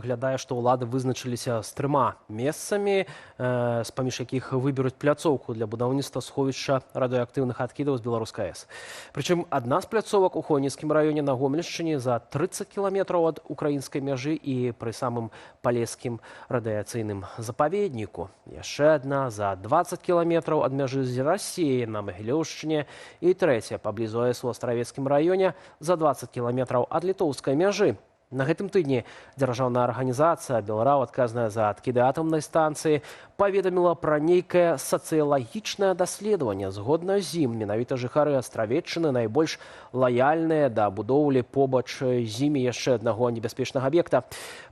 Выглядае, што ўлады вызначыліся з 3 месцамі, з-паміж якіх выберуць пляцоўку для будаўніцтва сховішча радыеактыўных адкідаў з Беларускай АЭС. Прычым адна з пляцовак у Хойніцкім раёне на Гомельшчыне за 30 кіламетраў ад украінскай мяжы і пры самым палескім радыяцыйным запаведніку. Яшчэ адна за 20 кіламетраў ад мяжы з Расіяй на Магілёўшчыне і трэцяя паблізу АЭС у Астравецкім раёне за 20 кіламетраў ад літоўскай мяжы. На гэтым тыдні дзяржаўная арганізацыя «Белрау», адказная за адкіды атамнай станцыі, паведаміла пра нейкае сацыялагічнае даследаванне. Згодна з ім, менавіта жыхары Астравеччыны найбольш лаяльныя да будоўлі побач з імі яшчэ аднаго небяспечнага аб'екта.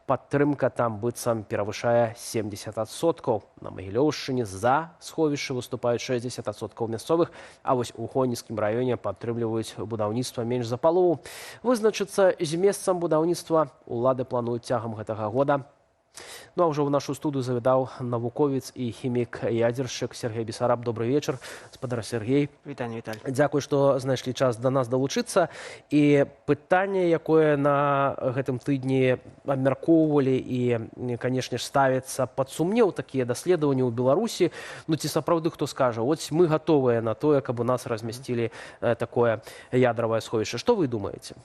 Падтрымка там быццам перавышае 70%. На Магілёўшчыне за сховішча выступаюць 60% мясцовых, а вось у Хойніцкім раёне падтрымліваюць будаўніцтва менш за палову. Вызначыцца з месцам будаўніцтва улады плануюць цягам гэтага года. Ну а ўжо ў нашу студыю завітаў навуковец і хімік-ядзершчык Сергей Бесараб. Добрый вечар, спадар Сергей. Вітанне, Віталь. Дзякуй, што знайшлі час да нас далучыцца. І пытанне, якое на гэтым тыдні абмяркоўвалі і, канешне ж, ставіцца пад сумнеў такія даследаванні ў Беларусі. Ну ці сапраўды хто скажа, ось мы гатовыя на тое, каб у нас размясцілі такое ядравае сховішча. Што вы думаеце?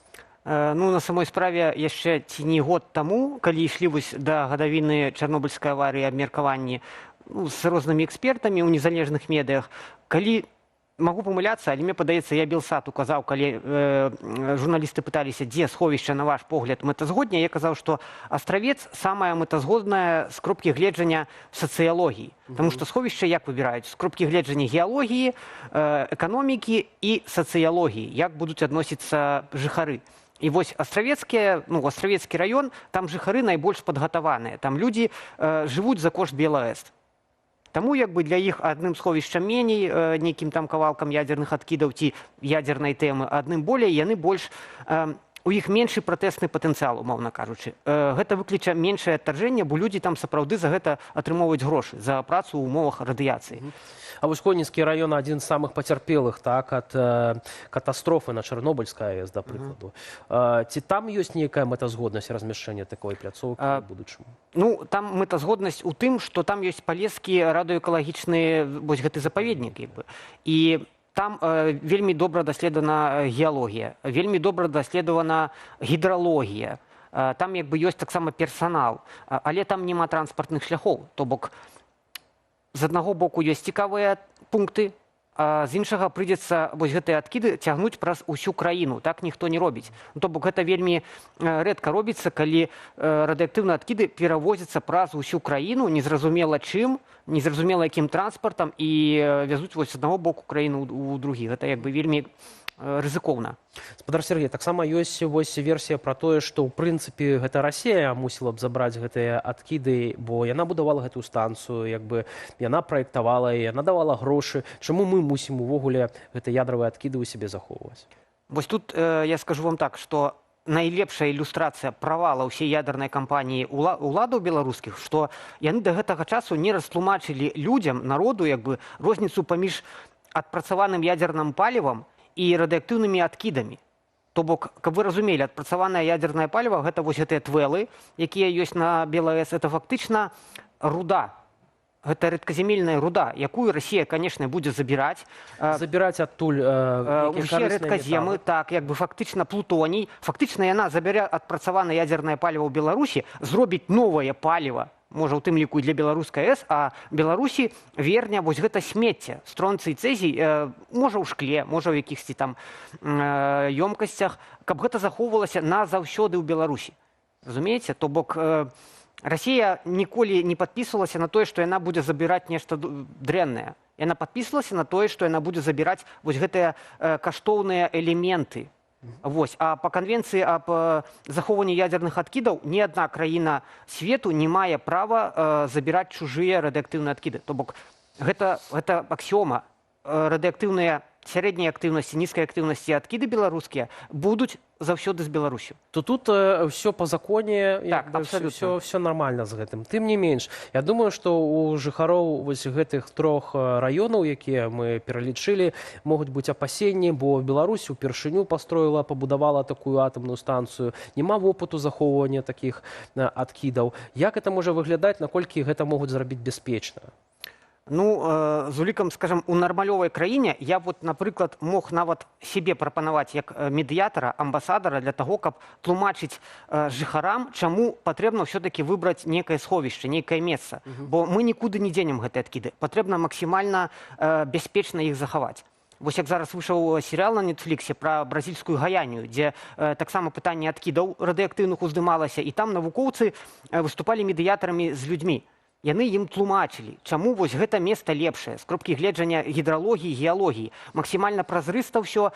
Ну, на самой справе, яшчэ ці не год таму, калі ішлі да гадавіны Чарнобыльскай аварыі абмеркаванні з рознымі экспертамі ў незалежных медыях, калі магу памыляцца, але мне падаецца, я Белсат указаў, калі журналісты пыталіся, дзе сховішча, на ваш погляд, мэтазгодня, я казаў, што Астравец самая мэтазгодная з кропкі гледжання сацыялогіі. Таму што сховішча як выбіраюць? З кропкі гледжання геалогіі, эканомікі і сацыялогіі, як будуць адносіцца жыхары. І вось Астравецкі раён, там жыхары найбольш падгатаваныя. Там людзі жывуць за кошт БелАЭС. Таму для іх адным сховішчам меней, нейкім там кавалкам ядзерных адкідаў ці ядзернай тэмы, адным болей, яны больш... У іх меншы пратэсны патэнцыял, умоўна кажучы. Гэта выкліча меншае адтаржэнне, бо людзі там сапраўды за гэта атрымоўваюць грошы, за працу ў умовах радыяцыі. А вось Хойніцкі раён адзін з самых пацярпелых ад катастрофы на Чарнобыльскай АЭС, да прыкладу. Ці там ёсць нейкая мэтазгоднасць размяшчэння такой пляцоўкі ў будучым? Ну, там мэтазгоднасць у тым, што там ёсць палескі радыёэкалагічны гэты запаведнік. І там вельмі добра даследавана геалогія, вельмі добра даследавана гідралогія. Там ёсць таксама персанал, але там няма транспартных шляхоў. То бок, з аднаго боку ёсць цікавыя пункты, а з іншага прыйдзецца гэтыя адкіды цягнуць праз усю краіну. Так ніхто не робіць. То бок гэта вельмі рэдка робіцца, калі радыеактыўныя адкіды перавозяцца праз усю краіну, незразумела чым, незразумела якім транспартам, і вязуць з аднаго боку краіну ў другі. Гэта вельмі рызыкоўна. Спадар Сергей, таксама ёсць версія пра тое, што ў прынцыпе гэта Расія мусіла б забраць гэтыя адкіды, бо яна будавала гэтую станцыю, яна праектавала, яна давала грошы. Чаму мы мусім увогуле гэтыя ядравыя адкіды ў сябе захоўваць? Вось тут я скажу вам так, што найлепшая ілюстрацыя правала ўсей ядернай кампаніі уладаў беларускіх, што яны да гэтага часу не растлумачылі людзям, народу, розніцу паміж адпрацаваным ядзерным палівам і радыеактыўнымі адкідамі. То бок, каб вы разумелі, адпрацаванае ядзернае паліва — гэта гэтыя твэлы, якія ёсць на БелАЭС, это фактычна руда. Гэта рэдказямельная руда, якую Расія, канешне, будзе забіраць. Забіраць адтуль усе рэдказемы, так, фактычна плутоній. Фактычна яна забярэ адпрацаванае ядзернае паліва ў Беларусі, зробіць новае паліва, можа, у тым ліку і для беларускай АЭС, а Беларусі верне гэта смецце, стронцый, цэзій, можа ў шкле, можа ў якіхсьці там ёмкасцях, каб гэта захоўвалася назаўсёды ў Беларусі. Разумееце? То бок, Расія ніколі не падпісвалася на тое, што яна будзе забіраць нешта дрэннае. Яна падпісвалася на тое, што яна будзе забіраць гэтыя каштоўныя элементы. А па канвенцыі аб захоўванні ядзерных адкідаў ні адна краіна свету не мае права забіраць чужыя радыеактыўныя адкіды. То бок, гэта аксіома. Радыеактыўныя сярэдняй актыўнасці, нізкай актыўнасці адкіды беларускія будуць заўсёды з Беларусю. То тут все по законе, Так, абсолютно. все нормально з гэтым. Тым не менш, я думаю, што у жыхароў вось гэтых 3 раёнаў, якія мы пералічылі, могуць быць апасенні, бо Беларусь упершыню пастроіла, пабудавала такую атамную станцыю, няма вопыту захоўвання такіх адкідаў. Як гэта можа выглядаць, наколькі гэта могуць зрабіць бяспечна? Ну, з улікам, скажем, у нармалёвай краіне я вот, напрыклад, мог нават себе прапанаваць як медыятара, амбасадара для таго, каб тлумачыць жыхарам, чаму патрэбна ўсё-такі выбраць некае сховішча, нейкае месца. Бо мы нікуды не дзенем гэтыя адкіды. Патрэбна максімальна бяспечна іх захаваць. Вось як зараз выйшаў серыял на Нетфліксе пра бразільскую гаянію, дзе таксама пытанне адкідаў радыеактыўных уздымалася, і там навукоўцы выступалі медыятарамі з людзьмі. Яны ім тлумачылі, чаму вось гэта месца лепшае, з кропкі гледжання гідралогіі, геалогіі. Максімальна празрыста ўсё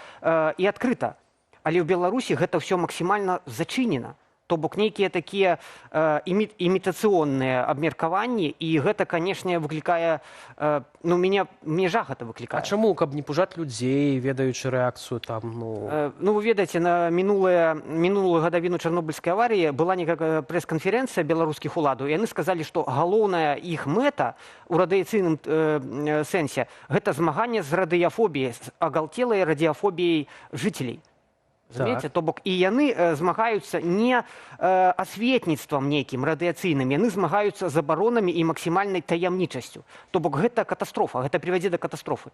і адкрыта. Але ў Беларусі гэта ўсё максімальна зачынена. То бок нейкія такія імітацыённыя абмеркаванні, і гэта, канешне, выклікае, ну, мне жах гэта выклікае. А чаму, каб не пужаць людзей, ведаючы рэакцыю там, ну... Ну, вы ведаеце, на мінулую гадавіну Чарнобыльскай аварыі была некая прэс-канферэнцыя беларускіх уладаў, і яны сказалі, што галоўная іх мэта ў радыяцыйным сэнсе гэта змаганне з радыяфобіяй, з агалтелай радыяфобіяй жыцелей. Разумееце? То бок і яны змагаюцца не асветніцтвам нейкім радыяцыйным, яны змагаюцца забаронамі і максімальнай таямнічасцю. То бок гэта катастрофа, гэта прывядзе да катастрофы.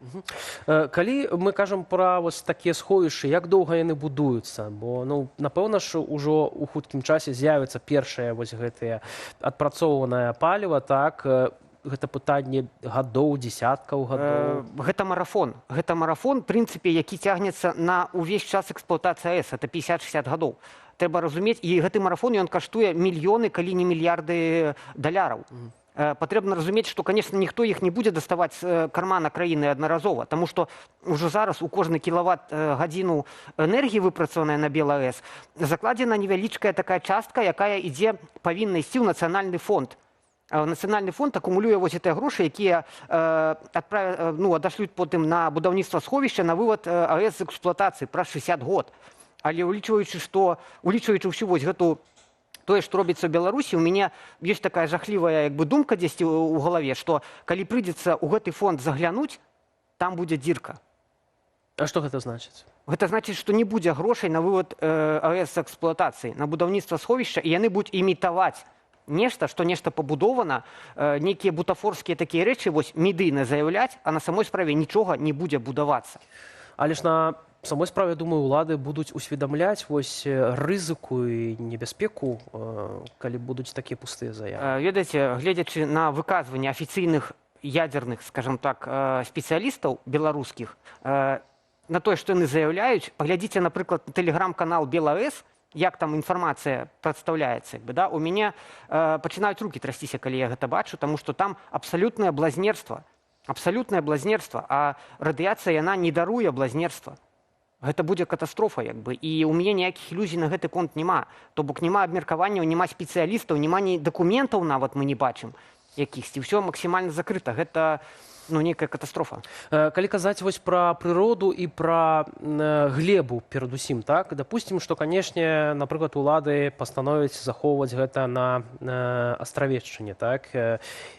Калі мы кажам пра вось такія сховішчы, як доўга яны будуюцца? Бо, ну, напэўна ж, ужо ў хуткім часе з'явіцца першае вось гэтае адпрацоўванае паліва, так? Гэта пытанне гадоў, дзесяткаў гадоў. Гэта марафон. Гэта марафон, в прынцыпе, які цягнецца на ўвесь час эксплуатацыі АЭС. Это 50-60 гадоў. Трэба разумець, і гэты марафон, ён каштуе мільёны, калі не мільярды даляраў. Патрэбна разумець, што, канешне, ніхто іх не будзе даставаць з кармана краіны аднаразова, таму што ўжо зараз у кожны кілават-гадзіну энергіі, выпрацаваная на БелАЭС, закладзена невялічкая такая частка, якая павінна ісці ў нацыянальны фонд. Нацыянальны фонд акумулюе вось гэтыя грошы, якія адашлюць потым на будаўніцтва сховішча, на вывад АЭС з эксплуатацыі праз 60 год. Але улічваючы ўсю вось гэту тое, што робіцца ў Беларусі, у мяне ёсць такая жахлівая думка дзесьці ў галаве, што калі прыйдзецца ў гэты фонд заглянуць, там будзе дзірка. А што гэта значыць? Гэта значыць, што не будзе грошай на вывад АЭС з эксплуатацыі, на будаўніцтва сховішча, і яны будуць імітаваць нешта, што нешта пабудована, нейкія бутафорскія такія рэчы вось медыйна заяўляць, а на самой справе нічога не будзе будавацца. Але ж на самой справе, думаю, улады будуць усведамляць вось рызыку і небяспеку, калі будуць такія пустыя заявы. Ведаеце, гледзячы на выказванні афіцыйных ядзерных, скажам так, спецыялістаў беларускіх, на тое, што яны заяўляюць, паглядзіце, напрыклад, на тэлеграм-канал БелАЭС, як там інфармацыя прадстаўляецца. У мяне пачынаюць рукі трасціся, калі я гэта бачу, таму што там абсалютнае блазнерства. Абсалютнае блазнерства, а радыяцыя, яна не даруе блазнерства. Гэта будзе катастрофа, і ў мяне ніякіх ілюзій на гэты конт няма. То бок няма абмеркаванняў, няма спецыялістаў, няма ні дакументаў нават мы не бачым якіхсьці. Ўсё максімальна закрыта. Гэта нейкая катастрофа. Калі казаць вось пра прыроду і пра глебу перадусім, так? Дапусцім, што, канешне, напрыклад, улады пастановяць захоўваць гэта на астравешчыне, так?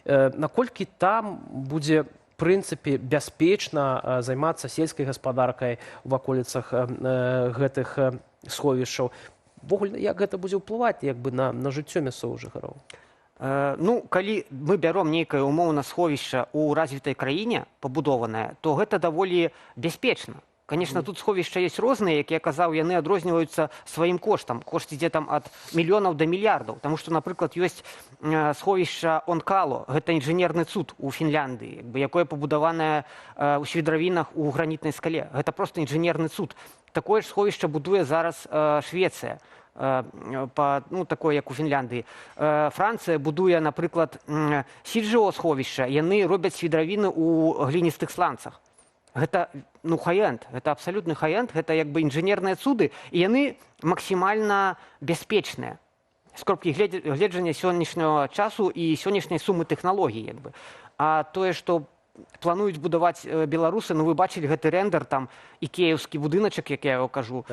Наколькі там будзе, в прынцыпе, бяспечна займацца сельскай гаспадаркай у ваколіцах гэтых сховішчаў? Увогуле, як гэта будзе ўплываць на жыццё мясцовых жыхароў? Ну, калі мы бяром нейкае умоўна сховішча ў развітай краіне пабудованае, то гэта даволі бяспечна. Конечно, тут сховішча ёсць розныя, як я казаў, яны адрозніваюцца сваім коштам. Кошт ідзе там ад мільёнаў да мільярдаў. Таму што, напрыклад, ёсць сховішча Онкало, гэта інжынерны цуд у Фінляндыі, якое пабудаванае ў свідравінах у гранітнай скале. Гэта проста інжынерны цуд. Такое ж сховішча будуе зараз Швецыя. Такое, як у Фінляндыі. Францыя будуе, напрыклад, Сіджіо сховішча, яны робяць свідравіны ў гліністых сланцах. Гэта хай-энд, гэта абсалютны хай-энд, гэта інжынерныя цуды, і яны максімальна бяспечныя. З кропкі гледжання сённяшняга часу і сённяшняй сумы тэхналогій. А тое, што плануюць будаваць беларусы, вы бачылі гэты рэндэр, там ікеевскі будыначак, як я яго кажу,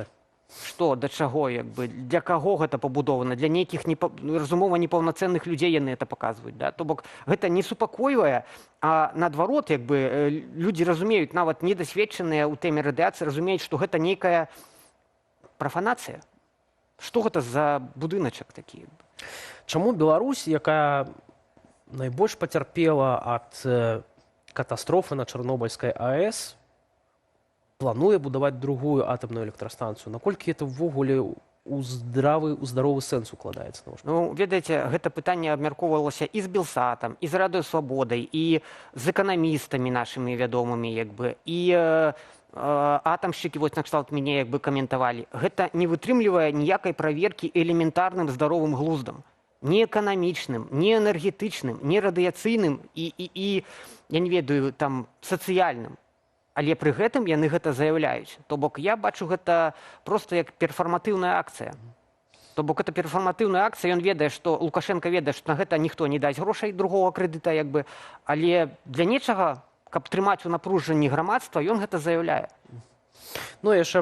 што да чаго, як бы, для каго гэта пабудована, для нейкіх разумова непаўнацэнных людзей яны это паказваюць, да? То бок гэта не супакойвае, а наадварот, як бы, людзі разумеюць, нават недасведчаныя ў тэме радыяцыі разумеюць, што гэта нейкая прафанацыя. Што гэта за будыначак такі? Чаму Беларусь, якая найбольш пацярпела ад катастрофы на Чарнобыльскай АЭС, плануе будаваць другую атамную электрастанцыю? Наколькі это ўвогуле у здаровы сэнс укладаецца? Ну, ведаеце, гэта пытанне абмяркоўвалася і з Белсатам, і з Радыёсвабодай, і з эканамістамі нашымі вядомымі, як бы, і атамшчыкі, вось накшталт мяне, як бы, каментавалі. Гэта не вытрымлівае ніякай праверкі элементарным здаровым глуздам. Ні эканамічным, ні энергетычным, ні радыяцыйным і я не ведаю, там, сацыяльным. Але пры гэтым яны гэта заяўляюць. То бок я бачу гэта проста як перфарматыўная акцыя. То бок это перфарматыўная акцыя, ён ведае, што Лукашенко ведае, што на гэта ніхто не дасць грошай другога крэдыта, як бы, але для нечага, каб трымаць у напружанні грамадства, ён гэта заяўляе. Ну, яшчэ,